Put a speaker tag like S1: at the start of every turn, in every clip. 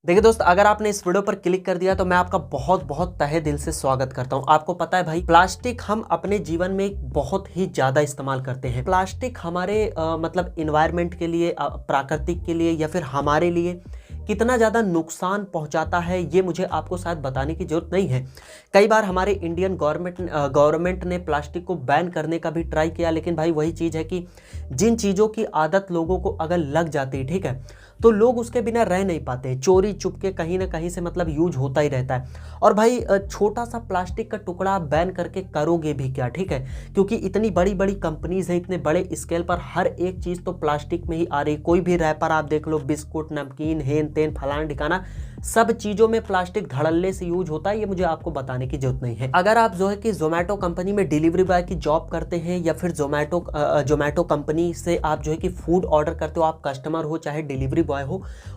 S1: देखिए दोस्त, अगर आपने इस वीडियो पर क्लिक कर दिया तो मैं आपका बहुत बहुत तहे दिल से स्वागत करता हूं। आपको पता है भाई, प्लास्टिक हम अपने जीवन में बहुत ही ज़्यादा इस्तेमाल करते हैं। प्लास्टिक हमारे मतलब इन्वायरमेंट के लिए, प्राकृतिक के लिए या फिर हमारे लिए कितना ज़्यादा नुकसान पहुंचाता है, ये मुझे आपको शायद बताने की जरूरत नहीं है। कई बार हमारे इंडियन गवर्नमेंट ने प्लास्टिक को बैन करने का भी ट्राई किया, लेकिन भाई वही चीज़ है कि जिन चीज़ों की आदत लोगों को अगर लग जाती है, ठीक है, तो लोग उसके बिना रह नहीं पाते। चोरी चुपके कहीं ना कहीं से मतलब यूज होता ही रहता है। और भाई छोटा सा प्लास्टिक का टुकड़ा आप बैन करके करोगे भी क्या, ठीक है, क्योंकि इतनी बड़ी बड़ी कंपनीज हैं, इतने बड़े स्केल पर हर एक चीज़ तो प्लास्टिक में ही आ रही। कोई भी रैपर आप देख लो, बिस्कुट, नमकीन, हेन तेन, फलाना ठिकाना, सब चीज़ों में प्लास्टिक धड़ल्ले से यूज होता है। ये मुझे आपको बताने की जरूरत नहीं है। अगर आप जो है कि जोमेटो कंपनी में डिलीवरी बॉय की जॉब करते हैं या फिर जोमेटो कंपनी से आप जो है कि फूड ऑर्डर करते हो, आप कस्टमर हो चाहे डिलीवरी बॉय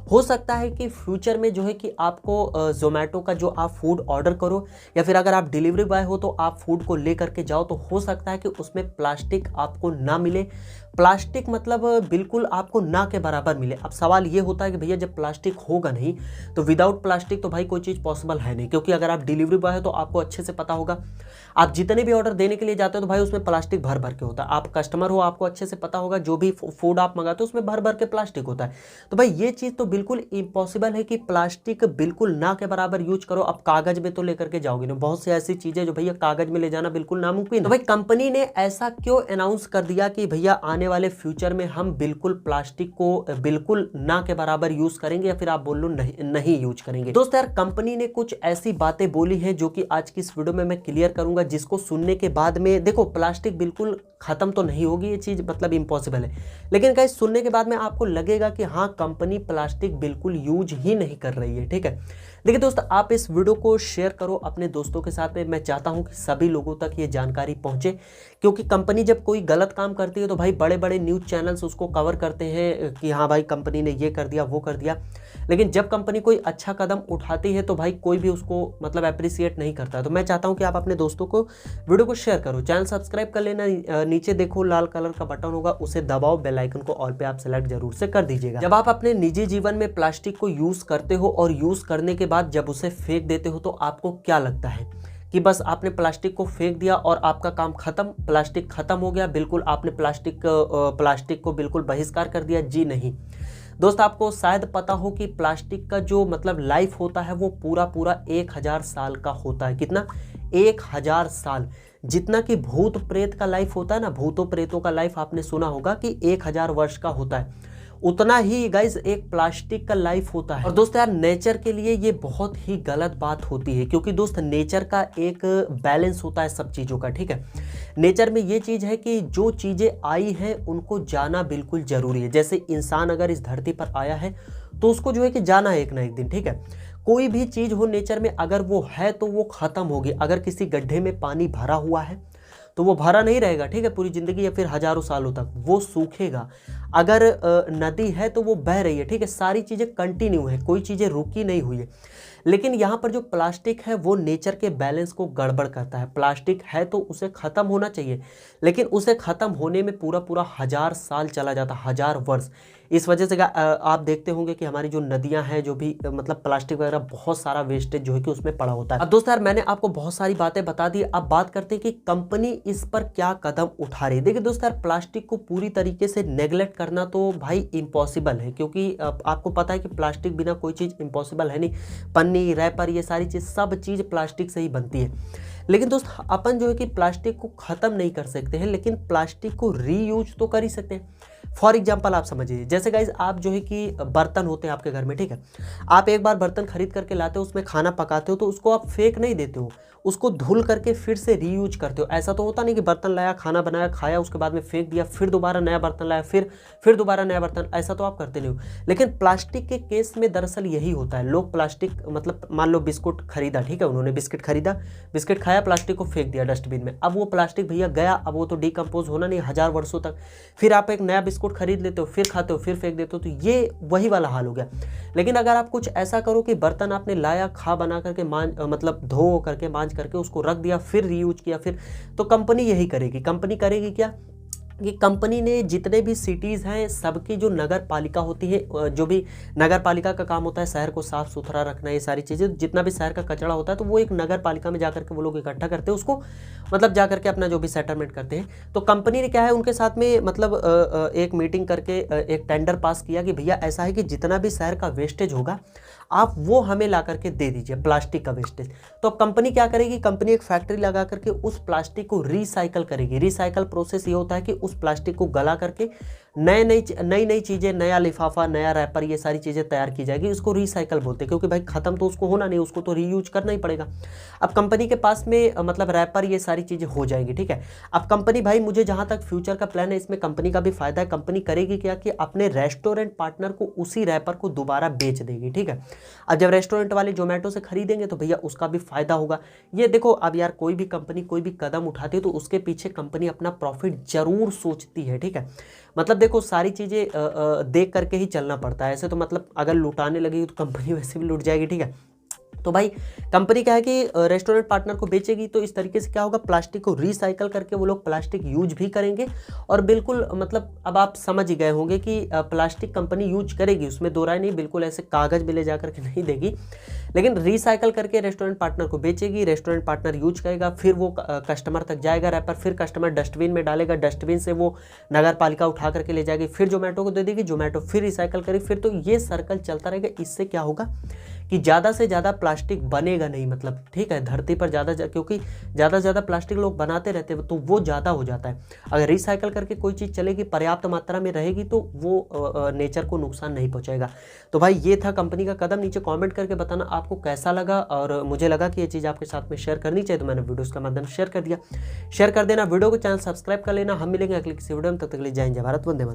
S1: हो सकता है कि फ्यूचर में जो है कि आपको जोमेटो का जो आप फूड ऑर्डर करो या फिर अगर आप डिलीवरी बॉय हो तो आप फूड को लेकर के जाओ, तो हो सकता है कि उसमें प्लास्टिक आपको ना मिले। प्लास्टिक मतलब बिल्कुल आपको ना के बराबर मिले। अब सवाल ये होता है कि भैया जब प्लास्टिक होगा नहीं तो विदाउट प्लास्टिक तो भाई कोई चीज़ पॉसिबल है नहीं, क्योंकि अगर आप डिलीवरी बॉय है तो आपको अच्छे से पता होगा। आप जितने भी ऑर्डर देने के लिए जाते हो तो भाई उसमें प्लास्टिक भर भर के होता है। आप कस्टमर हो, आपको अच्छे से पता होगा, जो भी फूड आप मंगाते हो उसमें भर भर के प्लास्टिक होता है। तो भाई ये चीज़ तो बिल्कुल इम्पॉसिबल है कि प्लास्टिक बिल्कुल ना के बराबर यूज करो। अब कागज में तो लेकर के जाओगे ना, बहुत सी ऐसी चीज़ें जो भैया कागज में ले जाना बिल्कुल नामुमकिन है। तो भाई कंपनी ने ऐसा क्यों अनाउंस कर दिया कि भैया आने वाले फ्यूचर में हम बिल्कुल प्लास्टिक को बिल्कुल ना के बराबर यूज करेंगे, या फिर आप बोल लो नहीं यूज करेंगे। दोस्त यार, कंपनी ने कुछ ऐसी बातें बोली हैं जो कि आज की इस वीडियो में मैं क्लियर करूंगा, जिसको सुनने के बाद में देखो प्लास्टिक बिल्कुल खत्म तो नहीं होगी, ये चीज मतलब इम्पॉसिबल है, लेकिन गाइस सुनने के बाद में आपको लगेगा कि हाँ, कंपनी प्लास्टिक बिल्कुल यूज ही नहीं कर रही है। ठीक है, देखिए दोस्त, आप इस वीडियो को शेयर करो अपने दोस्तों के साथ में। मैं चाहता हूं कि सभी लोगों तक ये जानकारी पहुंचे, क्योंकि कंपनी जब कोई गलत काम करती है तो भाई बड़े बड़े न्यूज़ चैनल्स उसको कवर करते हैं कि हाँ भाई कंपनी ने ये कर दिया वो कर दिया, लेकिन जब कंपनी कोई अच्छा कदम उठाती है तो भाई कोई भी उसको मतलब अप्रिसिएट नहीं करता। तो मैं चाहता हूं कि आप अपने दोस्तों को वीडियो को शेयर करो, चैनल सब्सक्राइब कर लेना। नीचे देखो लाल कलर का बटन होगा, उसे दबाओ, बेल आइकन को ऑल पे आप सेलेक्ट जरूर से कर दीजिएगा। जब आप अपने निजी जीवन में प्लास्टिक को यूज करते हो और यूज करने के बाद जब उसे फेंक देते हो तो आपको क्या लगता है कि बस आपने प्लास्टिक को फेंक दिया और आपका काम खत्म, प्लास्टिक खत्म हो गया, बिल्कुल आपने प्लास्टिक को बिल्कुल बहिष्कार कर दिया? जी नहीं दोस्त, आपको शायद पता हो कि प्लास्टिक का जो मतलब लाइफ होता है वो पूरा पूरा 1000 साल का होता है। कितना? 1000 साल। जितना कि भूत प्रेत का लाइफ होता है ना, भूतों प्रेतों का लाइफ आपने सुना होगा कि 1000 वर्ष का होता है, उतना ही गाइस एक प्लास्टिक का लाइफ होता है। और दोस्त यार, नेचर के लिए ये बहुत ही गलत बात होती है, क्योंकि दोस्त नेचर का एक बैलेंस होता है सब चीज़ों का। ठीक है, नेचर में ये चीज़ है कि जो चीज़ें आई हैं उनको जाना बिल्कुल ज़रूरी है। जैसे इंसान अगर इस धरती पर आया है तो उसको जो है कि जाना है एक ना एक दिन। ठीक है, कोई भी चीज़ हो नेचर में, अगर वो है तो वो ख़त्म होगी। अगर किसी गड्ढे में पानी भरा हुआ है तो वो भरा नहीं रहेगा, ठीक है, पूरी ज़िंदगी या फिर हज़ारों सालों तक, वो सूखेगा। अगर नदी है तो वो बह रही है, ठीक है, सारी चीज़ें कंटिन्यू है, कोई चीज़ें रुकी नहीं हुई है। लेकिन यहाँ पर जो प्लास्टिक है वो नेचर के बैलेंस को गड़बड़ करता है। प्लास्टिक है तो उसे ख़त्म होना चाहिए, लेकिन उसे ख़त्म होने में पूरा पूरा 1000 साल चला जाता, 1000 वर्ष। इस वजह से आप देखते होंगे कि हमारी जो नदियां हैं, जो भी मतलब प्लास्टिक वगैरह बहुत सारा वेस्टेज जो है कि उसमें पड़ा होता है। अब दोस्त यार, मैंने आपको बहुत सारी बातें बता दी, अब बात करते हैं कि कंपनी इस पर क्या कदम उठा रही है। देखिए दोस्त यार, प्लास्टिक को पूरी तरीके से नेग्लेक्ट करना तो भाई इम्पॉसिबल है, क्योंकि आपको पता है कि प्लास्टिक बिना कोई चीज़ इम्पॉसिबल है नहीं। पन्नी, रैपर, ये सारी चीज़, सब चीज़ प्लास्टिक से ही बनती है। लेकिन दोस्त अपन जो है कि प्लास्टिक को ख़त्म नहीं कर सकते हैं, लेकिन प्लास्टिक को रीयूज तो कर ही सकते हैं। फॉर एग्जाम्पल आप समझिए, जैसे गाइज आप जो है कि बर्तन होते हैं आपके घर में, ठीक है, आप एक बार बर्तन खरीद करके लाते हो, उसमें खाना पकाते हो तो उसको आप फेंक नहीं देते हो, उसको धुल करके फिर से रीयूज करते हो। ऐसा तो होता नहीं कि बर्तन लाया, खाना बनाया, खाया, उसके बाद में फेंक दिया, फिर दोबारा नया बर्तन लाया, फिर दोबारा नया बर्तन, ऐसा तो आप करते नहीं हो। लेकिन प्लास्टिक के केस में दरअसल यही होता है। लोग प्लास्टिक मतलब मान लो बिस्कुट खरीदा, ठीक है, उन्होंने बिस्किट खरीदा, बिस्किट खाया, प्लास्टिक को फेंक दिया डस्टबिन में। अब वो प्लास्टिक भैया गया, अब वो तो डिकम्पोज होना नहीं 1000 वर्षों तक। फिर आप एक नया बिस्कुट खरीद लेते हो, फिर खाते हो, फिर फेंक देते हो, तो ये वही वाला हाल हो गया। लेकिन अगर आप कुछ ऐसा करो कि बर्तन आपने लाया, खा बना करके मतलब धो करके, मांज करके उसको रख दिया, फिर रीयूज किया, फिर, तो कंपनी यही करेगी। कंपनी करेगी क्या? कि कंपनी ने जितने भी सिटीज़ हैं सबकी जो नगर पालिका होती है, जो भी नगर पालिका का काम होता है शहर को साफ़ सुथरा रखना, ये सारी चीज़ें, जितना भी शहर का कचरा होता है तो वो एक नगर पालिका में जाकर के वो लोग इकट्ठा करते हैं उसको, मतलब जाकर के अपना जो भी सेटलमेंट करते हैं। तो कंपनी ने क्या है उनके साथ में मतलब एक मीटिंग करके एक टेंडर पास किया कि भैया ऐसा है कि जितना भी शहर का वेस्टेज होगा आप वो हमें ला करके दे दीजिए, प्लास्टिक का वेस्टेज। तो अब कंपनी क्या करेगी, कंपनी एक फैक्ट्री लगा करके उस प्लास्टिक को रिसाइकल करेगी। रिसाइकल प्रोसेस ये होता है कि उस प्लास्टिक को गला करके नई नई चीज़ें, नया लिफाफा, नया रैपर, ये सारी चीज़ें तैयार की जाएगी। उसको रिसाइकल बोलते हैं क्योंकि भाई ख़त्म तो उसको होना नहीं, उसको तो रीयूज करना ही पड़ेगा। अब कंपनी के पास में मतलब रैपर, ये सारी चीज़ें हो जाएगी, ठीक है। अब कंपनी, भाई मुझे जहाँ तक फ्यूचर का प्लान है इसमें कंपनी का भी फायदा है। कंपनी करेगी क्या कि अपने रेस्टोरेंट पार्टनर को उसी रैपर को दोबारा बेच देगी, ठीक है। अब जब रेस्टोरेंट वाले जोमेटो से खरीदेंगे तो भैया उसका भी फायदा होगा। ये देखो, अब यार कोई भी कंपनी कोई भी कदम उठाती है तो उसके पीछे कंपनी अपना प्रॉफिट जरूर सोचती है, ठीक है। मतलब देखो सारी चीज़ें देख करके ही चलना पड़ता है। ऐसे तो मतलब अगर लुटाने लगेगी तो कंपनी वैसे भी लुट जाएगी, ठीक है। तो भाई कंपनी क्या है कि रेस्टोरेंट पार्टनर को बेचेगी तो इस तरीके से क्या होगा, प्लास्टिक को रिसाइकल करके वो लोग प्लास्टिक यूज भी करेंगे। और बिल्कुल मतलब अब आप समझ ही गए होंगे कि प्लास्टिक कंपनी यूज करेगी, उसमें दो राय नहीं, बिल्कुल ऐसे कागज़ भी ले जा करके नहीं देगी, लेकिन रिसाइकल करके रेस्टोरेंट पार्टनर को बेचेगी। रेस्टोरेंट पार्टनर यूज करेगा, फिर वो कस्टमर तक जाएगा रैपर, फिर कस्टमर डस्टबिन में डालेगा, डस्टबिन से वो नगर पालिका उठा करके ले जाएगी, फिर जोमेटो को दे देगी, जोमेटो फिर रिसाइकल करेगी, फिर तो ये सर्कल चलता रहेगा। इससे क्या होगा कि ज़्यादा से ज़्यादा प्लास्टिक बनेगा नहीं, मतलब ठीक है, धरती पर क्योंकि ज़्यादा से ज़्यादा प्लास्टिक लोग बनाते रहते हैं तो वो ज़्यादा हो जाता है। अगर रिसाइकल करके कोई चीज़ चलेगी, पर्याप्त मात्रा में रहेगी तो वो नेचर को नुकसान नहीं पहुँचाएगा। तो भाई ये था कंपनी का कदम। नीचे कमेंट करके बताना आपको कैसा लगा, और मुझे लगा कि ये चीज़ आपके साथ में शेयर करनी चाहिए तो मैंने वीडियोज़ के माध्यम से शेयर कर दिया। शेयर कर देना, वीडियो को चैनल सब्सक्राइब कर लेना। हम मिलेंगे अगली किसी वीडियो में, तब तक के लिए जय हिंद, जय भारत, वंदे मातरम।